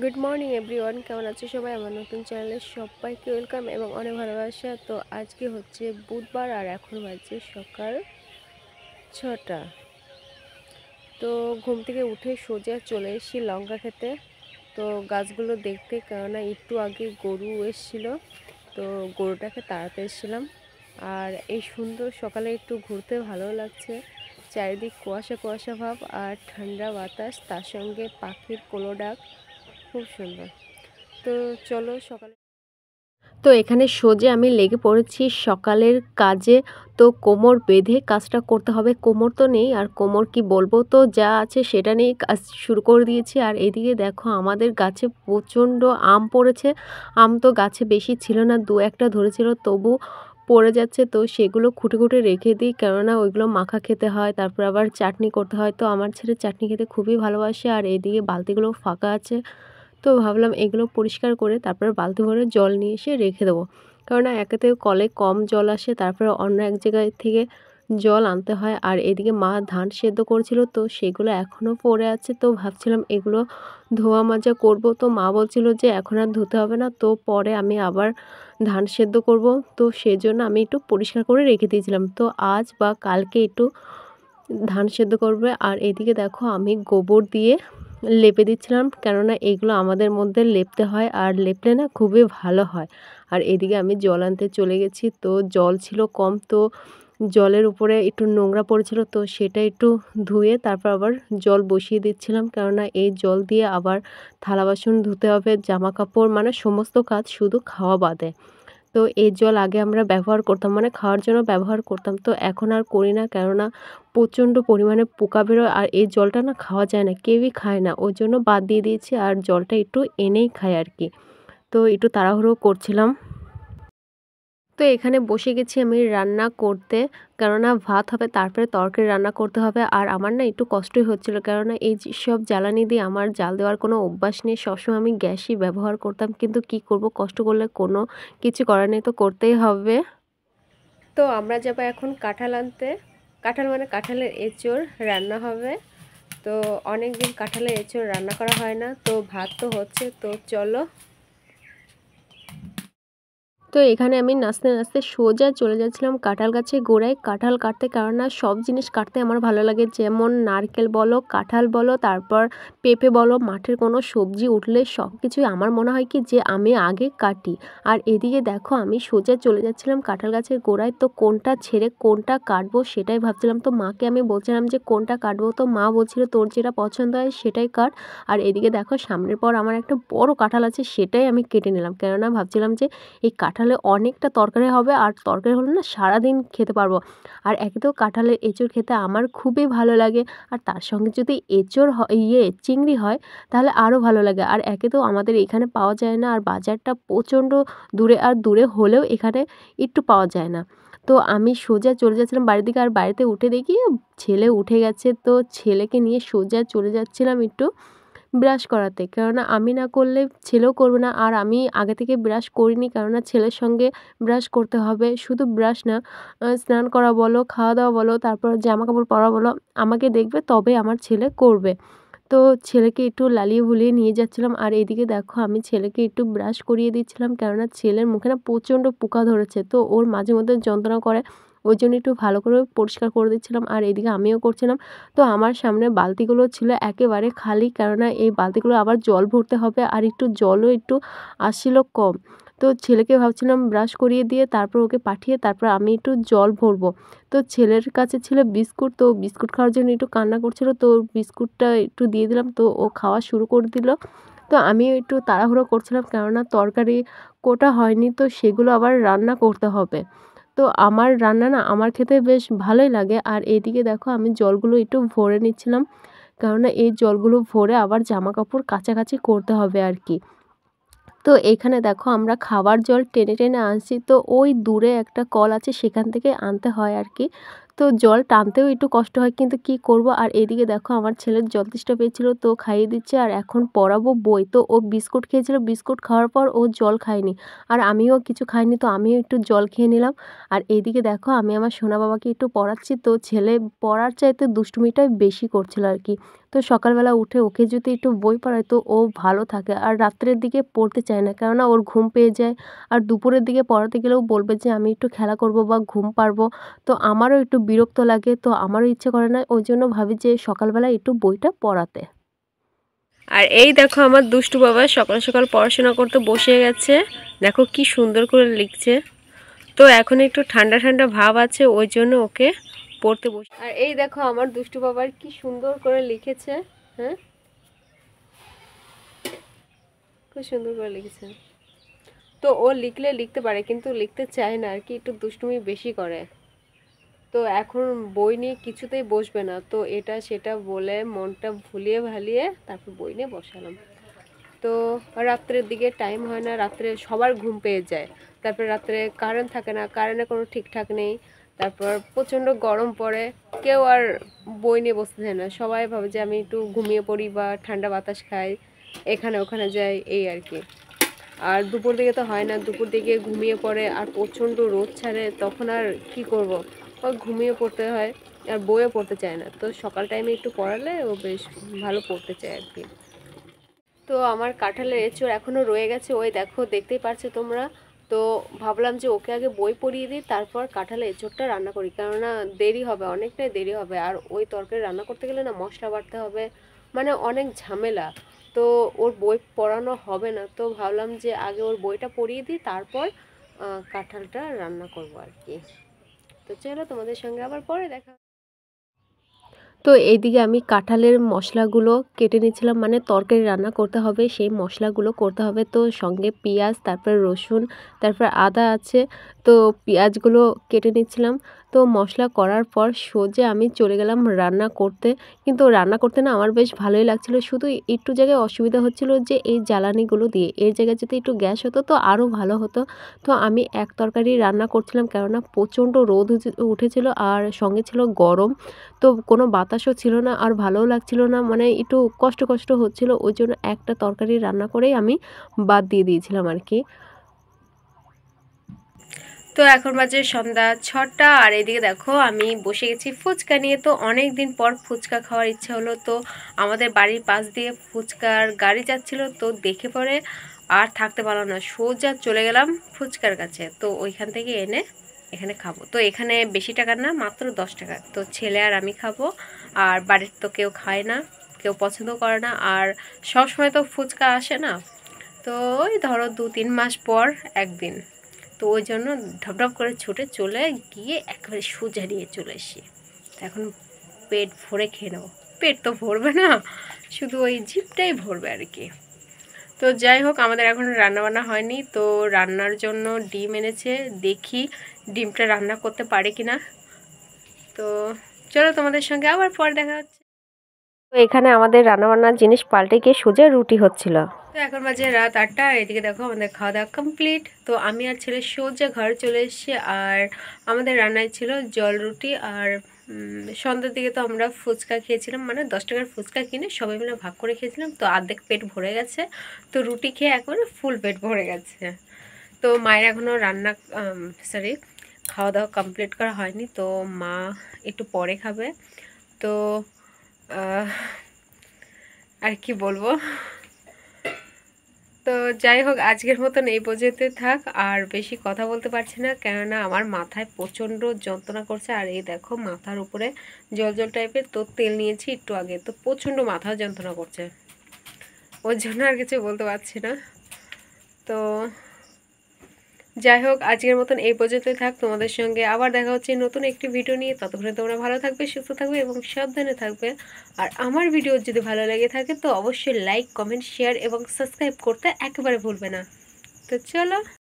Good morning everyone, কেমন আছো সবাই? আমার নতুন চ্যানেলে সবাইকে ওয়েলকাম এবং অনেক ভালোবাসা। তো আজকে হচ্ছে বুধবার আর এখন বাজে সকাল 6টা। তো ঘুম থেকে উঠে সোজা চলে এসেছি লঙ্কা খেতে, তো গাছগুলো দেখতে, কেননা একটু আগে গরু এসেছিল, তো গরুটাকে তাড়াতে এসেছিলাম। আর এই সুন্দর সকালে একটু ঘুরতে ভালো লাগছে, চারিদিক কুয়াশা কুয়াশা ভাব আর ঠান্ডা বাতাস, তার সঙ্গে পাখির কোলোডাক, খুব সুন্দর। তো চলো সকালে। তো এখানে সোজা আমি লেগে পড়েছি সকালের কাজে। তো কোমর বেঁধে কাজটা করতে হবে, কোমর তো নেই আর কোমর কি বলবো, তো যা আছে সেটা নিয়ে কাজ শুরু করে দিয়েছি। আর এদিকে দেখো আমাদের গাছে প্রচণ্ড আম পড়েছে। আম তো গাছে বেশি ছিল না, দু একটা ধরেছিল, তবু পড়ে যাচ্ছে। তো সেগুলো খুঁটে খুঁটে রেখে দিই, কেননা ওইগুলো মাখা খেতে হয়, তারপর আবার চাটনি করতে হয়। তো আমার ছেলে চাটনি খেতে খুবই ভালোবাসে। আর এদিকে বালতিগুলো ফাঁকা আছে, তো ভাবলাম এগুলো পরিষ্কার করে তারপরে বালতি ভরে জল নিয়ে এসে রেখে দেবো, কেননা একেতে কলে কম জল আসে, তারপরে অন্য এক জায়গায় থেকে জল আনতে হয়। আর এদিকে মা ধান সেদ্ধ করেছিল, তো সেগুলো এখনও পড়ে আছে। তো ভাবছিলাম এগুলো ধোয়া মাজা করব, তো মা বলছিল যে এখন আর ধুতে হবে না, তো পরে আমি আবার ধান সেদ্ধ করব। তো সেজন্য আমি একটু পরিষ্কার করে রেখে দিয়েছিলাম, তো আজ বা কালকে একটু ধান সেদ্ধ করবে। আর এদিকে দেখো আমি গোবর দিয়ে লেপে দিচ্ছিলাম, কেননা এইগুলো আমাদের মধ্যে লেপতে হয়, আর লেপলে না খুবই ভালো হয়। আর এদিকে আমি জল আনতে চলে গেছি, তো জল ছিল কম, তো জলের উপরে একটু নোংরা পড়েছিল, তো সেটা একটু ধুয়ে তারপর আবার জল বসিয়ে দিচ্ছিলাম, কেননা এই জল দিয়ে আবার থালা বাসন ধুতে হবে, জামা কাপড়, মানে সমস্ত কাজ, শুধু খাওয়া বাদে। তো এই জল আগে আমরা ব্যবহার করতাম, মানে খাওয়ার জন্য ব্যবহার করতাম, তো এখন আর করি না, কেননা প্রচণ্ড পরিমাণে পোকা বেরোয়। আর এই জলটা না খাওয়া যায় না, কেউই খায় না, ওই জন্য বাদ দিয়ে দিয়েছি। আর জলটা একটু এনেই খাই আর কি। তো একটু তাড়াহুড়ো করছিলাম। তো এখানে বসে গেছি আমি রান্না করতে, কেননা ভাত হবে, তারপরে তরকারি রান্না করতে হবে। আর আমার না একটু কষ্টই হচ্ছিল, কেননা এই সব জ্বালানি দিয়ে আমার জাল দেওয়ার কোনো অভ্যাস নেই, সবসময় আমি গ্যাসই ব্যবহার করতাম, কিন্তু কি করব, কষ্ট করলে কোনো কিছু করার নেই, তো করতেই হবে। তো আমরা যাবো এখন কাঁঠাল আনতে। কাঁঠাল মানে কাঁঠালের এঁচোড় রান্না হবে। তো অনেক দিন কাঁঠালের এঁচোড় রান্না করা হয় না, তো ভাত তো হচ্ছে, তো চলো। তো এখানে আমি নাচতে নাচতে সোজা চলে যাচ্ছিলাম কাঁঠাল গাছের গোড়ায় কাঁঠাল কাটতে, কেননা সব জিনিস কাটতে আমার ভালো লাগে, যেমন নারকেল বলো, কাঁঠাল বলো, তারপর পেঁপে বলো, মাঠের কোনো সবজি উঠলে সব কিছুই আমার মনে হয় কি যে আমি আগে কাটি। আর এদিকে দেখো আমি সোজা চলে যাচ্ছিলাম কাঁঠাল গাছের গোড়ায়, তো কোনটা ছেড়ে কোনটা কাটবো সেটাই ভাবছিলাম। তো মাকে আমি বলছিলাম যে কোনটা কাটবো, তো মা বলছিল তোর যেটা পছন্দ হয় সেটাই কাট। আর এদিকে দেখো সামনের পর আমার একটা বড় কাঁঠাল আছে, সেটাই আমি কেটে নিলাম, কেননা ভাবছিলাম যে এই কাঁঠালে অনেকটা তরকারি হবে, আর তরকারি হলে না সারাদিন খেতে পারবো। আর একে তো কাঁঠালের এঁচোড় খেতে আমার খুবই ভালো লাগে, আর তার সঙ্গে যদি এঁচোড় চিংড়ি হয় তাহলে আরও ভালো লাগে। আর একে তো আমাদের এখানে পাওয়া যায় না, আর বাজারটা প্রচণ্ড দূরে, আর দূরে হলেও এখানে একটু পাওয়া যায় না। তো আমি সোজা চলে যাচ্ছিলাম বাড়ির দিকে, আর বাড়িতে উঠে দেখি ছেলে উঠে গেছে, তো ছেলেকে নিয়ে সোজা চলে যাচ্ছিলাম একটু ব্রাশ করাতে, কেননা আমি না করলে ছেলেও করবে না। আর আমি আগে থেকে ব্রাশ করিনি, কেননা ছেলের সঙ্গে ব্রাশ করতে হবে, শুধু ব্রাশ না, স্নান করা বলো, খাওয়া দাওয়া বলো, তারপর জামা কাপড় পরা বলো, আমাকে দেখবে তবে আমার ছেলে করবে। তো ছেলেকে একটু লালিয়ে ভুলিয়ে নিয়ে যাচ্ছিলাম। আর এদিকে দেখো আমি ছেলেকে একটু ব্রাশ করিয়ে দিচ্ছিলাম, কেননা ছেলের মুখে না প্রচণ্ড পোকা ধরেছে, তো ওর মাঝে মধ্যে যন্ত্রণা করে, ওই জন্য একটু ভালো করে পরিষ্কার করে দিচ্ছিলাম। আর এদিকে আমিও করছিলাম। তো আমার সামনে বালতিগুলো ছিল একেবারে খালি, কেননা এই বালতিগুলো আবার জল ভরতে হবে, আর একটু জলও একটু আসছিল কম। তো ছেলেকে ভাবছিলাম ব্রাশ করিয়ে দিয়ে তারপর ওকে পাঠিয়ে তারপর আমি একটু জল ভরবো। তো ছেলের কাছে ছিল বিস্কুট, তো বিস্কুট খাওয়ার জন্য একটু কান্না করছিল, তো বিস্কুটটা একটু দিয়ে দিলাম, তো ও খাওয়া শুরু করে দিল। তো আমিও একটু তাড়াহুড়ো করছিলাম, কেননা তরকারি কোটা হয়নি, তো সেগুলো আবার রান্না করতে হবে। তো আমার রান্না না আমার খেতে বেশ ভালোই লাগে। আর এদিকে দেখো আমি জলগুলো একটু ভরে নিচ্ছিলাম, কেননা এই জলগুলো ভরে আবার জামা কাপড় কাচাকাচি করতে হবে আর কি। তো এখানে দেখো আমরা খাবার জল টেনে টেনে আনছি, তো ওই দূরে একটা কল আছে সেখান থেকে আনতে হয় আর কি। তো জল টানতেও একটু কষ্ট হয়, কিন্তু কি করব। আর এদিকে দেখো আমার ছেলের জল তেষ্টা পেয়েছিল, তো খাইয়ে দিচ্ছে। আর এখন পড়াবো বই, তো ও বিস্কুট খেয়েছিল, বিস্কুট খাওয়ার পর ও জল খায়নি, আর আমিও কিছু খাইনি, তো আমিও একটু জল খেয়ে নিলাম। আর এইদিকে দেখো আমি আমার সোনা বাবাকে একটু পড়াচ্ছি, তো ছেলে পড়ার চাইতে দুষ্টুমিটাই বেশি করছিল আর কি। তো সকালবেলা উঠে ওকে যদি একটু বই পড়াই তো ও ভালো থাকে, আর রাত্রের দিকে পড়তে চায় না, কেননা ওর ঘুম পেয়ে যায়। আর দুপুরের দিকে পড়াতে গেলেও বলবে যে আমি একটু খেলা করব বা ঘুম পারবো। তো আমারও একটু বিরক্ত লাগে, তো আমারও ইচ্ছে করে না, ওই জন্য ভাবি যে সকালবেলা একটু বইটা পড়াতে। আর এই দেখো আমার দুষ্টু বাবা সকাল সকাল পড়াশোনা করতে বসে গেছে। দেখো কি সুন্দর করে লিখছে। তো এখন একটু ঠান্ডা ঠান্ডা ভাব আছে, ওই জন্য ওকে পড়তে বসে। আর এই দেখো আমার দুষ্টু বাবার কি সুন্দর করে লিখেছে। হ্যাঁ, খুব সুন্দর করে লিখেছে। তো ও লিখলে লিখতে পারে, কিন্তু লিখতে চায় না আর কি, একটু দুষ্টুমি বেশি করে। তো এখন বই নিয়ে কিছুতেই বসবে না, তো এটা সেটা বলে মনটা ভুলিয়ে ভালিয়ে তারপর বই নিয়ে বসালাম। তো রাত্রের দিকে টাইম হয় না, রাত্রে সবার ঘুম পেয়ে যায়। তারপরে রাত্রে কারেন্ট থাকে না, কারেন্টের কোনো ঠিকঠাক নেই। তারপর প্রচণ্ড গরম পড়ে, কেউ আর বই নিয়ে বসতে চায় না, সবাই ভাবে যে আমি একটু ঘুমিয়ে পড়ি বা ঠান্ডা বাতাস খাই, এখানে ওখানে যাই, এই আর কি। আর দুপুর দিকে তো হয় না, দুপুর দিকে ঘুমিয়ে পড়ে আর প্রচণ্ড রোদ ছাড়ে, তখন আর কি করব, ওই ঘুমিয়ে পড়তে হয়। আর বইও পড়তে চায় না, তো সকাল টাইমে একটু পড়ালে ও বেশ ভালো পড়তে চায় আর কি। তো আমার কাঁঠালের এঁচোড় এখনও রয়ে গেছে, ওই দেখো দেখতেই পারছো তোমরা। তো ভাবলাম যে ওকে আগে বই পড়িয়ে দিই, তারপর কাঁঠালের এঁচোড়টা রান্না করি, কেননা দেরি হবে, অনেকটাই দেরি হবে। আর ওই তরকারি রান্না করতে গেলে না মশলা বাটতে হবে, মানে অনেক ঝামেলা। তো ওর বই পড়ানো হবে না, তো ভাবলাম যে আগে ওর বইটা পড়িয়ে দিই, তারপর কাঁঠালটা রান্না করবো আর কি। তো চলো তোমাদের সঙ্গে আবার পরে দেখা। তো এইদিকে আমি কাঁঠালের মশলাগুলো কেটে নিচ্ছিলাম, মানে তরকারি রান্না করতে হবে সেই মশলাগুলো করতে হবে। তো সঙ্গে পেঁয়াজ, তারপর রসুন, তারপর আদা আছে, তো পেঁয়াজগুলো কেটে নিচ্ছিলাম। তো মশলা করার পর সোজা আমি চলে গেলাম রান্না করতে। কিন্তু রান্না করতে না আমার বেশ ভালোই লাগছিল, শুধু একটু জায়গায় অসুবিধা হচ্ছিল যে এই জ্বালানিগুলো দিয়ে, এর জায়গায় যদি একটু গ্যাস হতো তো আরও ভালো হতো। তো আমি এক তরকারি রান্না করছিলাম, কেননা প্রচণ্ড রোদ উঠেছিল আর সঙ্গে ছিল গরম। তো কোনো বাতাসও ছিল না আর ভালোও লাগছিল না, মানে একটু কষ্ট কষ্ট হচ্ছিল, ওই জন্য একটা তরকারি রান্না করেই আমি বাদ দিয়ে দিয়েছিলাম আর কি। তো এখন বাজে সন্ধ্যা 6টা, আর এদিকে দেখো আমি বসে গেছি ফুচকা নিয়ে। তো অনেক দিন পর ফুচকা খাওয়ার ইচ্ছা হলো, তো আমাদের বাড়ির পাশ দিয়ে ফুচকার গাড়ি যাচ্ছিল, তো দেখে পরে আর থাকতে পারলাম না, সোজা চলে গেলাম ফুচকার কাছে। তো ওইখান থেকে এনে এখানে খাবো। তো এখানে বেশি টাকা না, মাত্র 10 টাকা। তো ছেলে আর আমি খাবো, আর বাড়ির তো কেউ খায় না, কেউ পছন্দ করে না, আর সবসময় তো ফুচকা আসে না। তো ওই ধরো 2-3 মাস পর একদিন, তো ওই জন্য ঢপঢপ করে ছুটে চলে গিয়ে একেবারে সোজা নিয়ে চলে এসি। এখন পেট ভরে খেয়ে নেবো। পেট তো ভরবে না, শুধু ওই জিভটাই ভরবে আর কি। তো যাই হোক, আমাদের এখন রান্নাবান্না হয়নি, তো রান্নার জন্য ডিম এনেছে, দেখি ডিমটা রান্না করতে পারে কিনা। তো চলো তোমাদের সঙ্গে আবার পরে দেখা হচ্ছে। তো এখানে আমাদের রান্নাবান্নার জিনিস পাল্টে গিয়ে সোজা রুটি হচ্ছিল। তো এখন বাজে রাত 8টা, আর এদিকে দেখো আমাদের খাওয়া দাওয়া কমপ্লিট। তো আমি আর ছেলে সোজা ঘরে চলে এসেছি, আর আমাদের রান্নায় ছিল জল রুটি, আর সন্ধ্যার দিকে তো আমরা ফুচকা খেয়েছিলাম, মানে 10 টাকার ফুচকা কিনে সবাই মিলে ভাগ করে খেয়েছিলাম, তো অর্ধেক পেট ভরে গেছে। তো রুটি খেয়ে একবারে ফুল পেট ভরে গেছে। তো মায়ের এখনও রান্না সরি খাওয়া দাওয়া কমপ্লিট করা হয়নি, তো মা একটু পরে খাবে। তো আর কি বলবো। তো যাই হোক, আজকের মতন এই পর্যন্ত থাক, আর বেশি কথা বলতে পারছি না, কেননা আমার মাথায় প্রচণ্ড যন্ত্রণা করছে। আর এই দেখো মাথার উপরে জল জল টাইপের, তো তেল নিয়েছি একটু আগে, তো প্রচণ্ড মাথা যন্ত্রণা করছে, ওর জন্য আর কিছু বলতে পারছি না। তো যাই হোক, আজকের মতন এই পর্যন্তই থাক, তোমাদের সঙ্গে আবার দেখা হচ্ছে নতুন একটি ভিডিও নিয়ে। ততক্ষণে তোমরা ভালো থাকবে, সুস্থ থাকবে এবং সাবধানে থাকবে। আর আমার ভিডিও যদি ভালো লেগে থাকে তো অবশ্যই লাইক, কমেন্ট, শেয়ার এবং সাবস্ক্রাইব করতে একেবারে ভুলবে না। তো চলো।